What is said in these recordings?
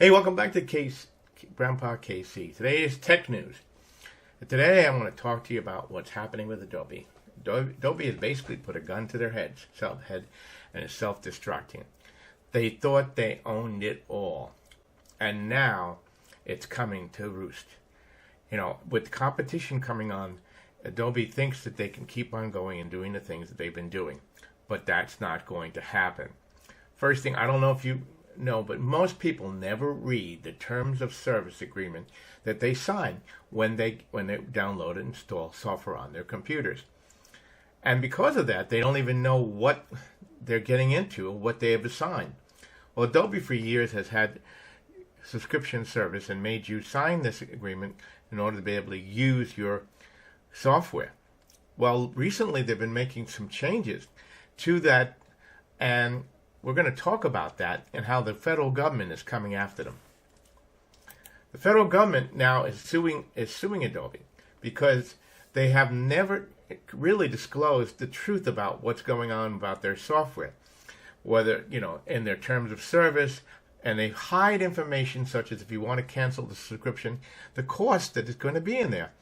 Hey, welcome back to Grandpa KC. Today is tech news. Today I want to talk to you about what's happening with Adobe. Adobe has basically put a gun to their head, and is self-destructing. They thought they owned it all, and now it's coming to roost. You know, with competition coming on, Adobe thinks that they can keep on going and doing the things that they've been doing, but that's not going to happen. First thing, I don't know if you know, but most people never read the terms of service agreement that they sign when they download and install software on their computers. And because of that, they don't even know what they're getting into or what they have signed. Well, Adobe for years has had subscription service and made you sign this agreement in order to be able to use your software. Well, recently they've been making some changes to that, and we're going to talk about that and how the federal government is coming after them. The federal government now is suing Adobe because they have never really disclosed the truth about what's going on about their software, whether, in their terms of service, and they hide information such as if you want to cancel the subscription, the cost that is going to be in there.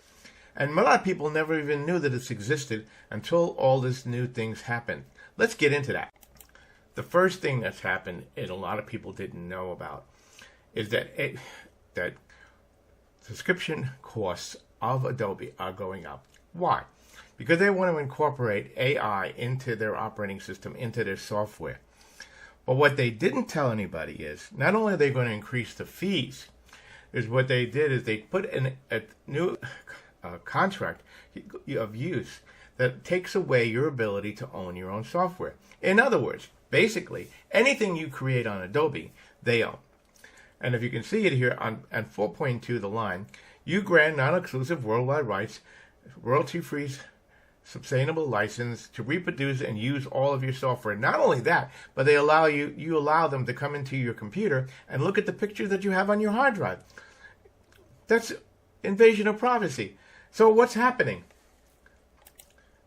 And a lot of people never even knew that this existed until all these new things happened. Let's get into that. The first thing that's happened, and a lot of people didn't know about, is that subscription costs of Adobe are going up. Why? Because they want to incorporate AI into their operating system, into their software. But what they didn't tell anybody is, not only are they going to increase the fees, is what they did is they put in a new contract of use that takes away your ability to own your own software. In other words, basically, anything you create on Adobe, they own. And if you can see it here on 4.2, the line, you grant non-exclusive worldwide rights, royalty-free, sustainable license to reproduce and use all of your software. Not only that, but they allow you allow them to come into your computer and look at the pictures that you have on your hard drive. That's invasion of privacy. So what's happening?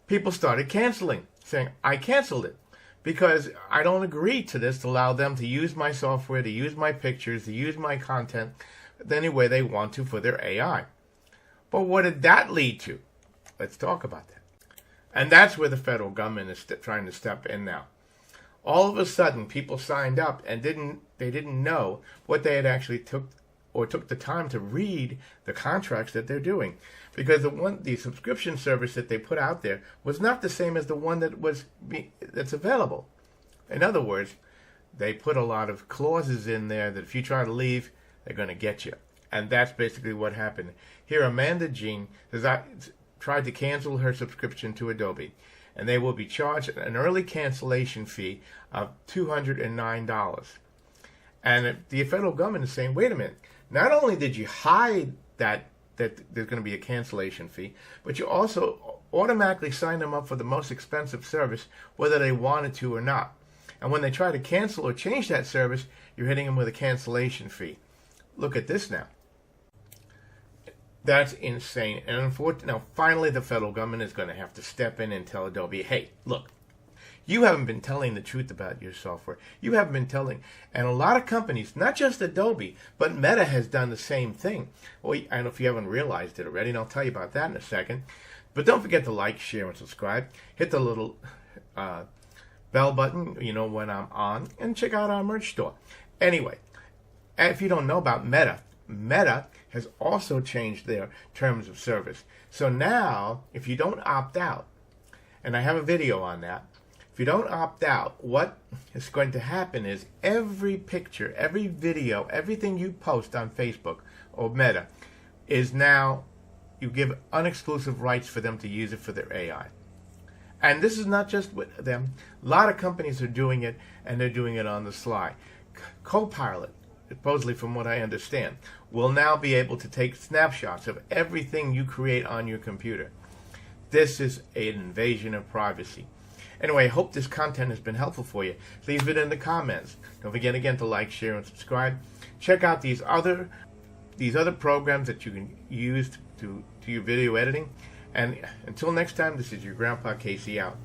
People started canceling, saying, I canceled it because I don't agree to this, to allow them to use my software, to use my pictures, to use my content any way they want to for their AI. But what did that lead to? Let's talk about that. And that's where the federal government is trying to step in now. All of a sudden, people signed up and they didn't know what they had actually took the time to read the contracts that they're doing, because the subscription service that they put out there was not the same as the one that's available. In other words, they put a lot of clauses in there that if you try to leave, they're going to get you. And that's basically what happened. Here, Amanda Jean tried to cancel her subscription to Adobe, and they will be charged an early cancellation fee of $209. And the federal government is saying, wait a minute, not only did you hide that there's going to be a cancellation fee, but you also automatically signed them up for the most expensive service, whether they wanted to or not. And when they try to cancel or change that service, you're hitting them with a cancellation fee. Look at this now. That's insane. And unfortunately, now finally the federal government is going to have to step in and tell Adobe, hey, look, you haven't been telling the truth about your software. You haven't been telling. And a lot of companies, not just Adobe, but Meta has done the same thing. Well, I don't know if you haven't realized it already, and I'll tell you about that in a second. But don't forget to like, share, and subscribe. Hit the little bell button, when I'm on, and check out our merch store. Anyway, if you don't know about Meta has also changed their terms of service. So now, if you don't opt out, and I have a video on that, if you don't opt out, what is going to happen is every picture, every video, everything you post on Facebook or Meta is now, you give unexclusive rights for them to use it for their AI. And this is not just with them. A lot of companies are doing it, and they're doing it on the sly. Copilot, supposedly from what I understand, will now be able to take snapshots of everything you create on your computer. This is an invasion of privacy. Anyway, I hope this content has been helpful for you. Leave it in the comments. Don't forget again to like, share, and subscribe. Check out these other programs that you can use to your video editing. And until next time, this is your Grandpa Casey out.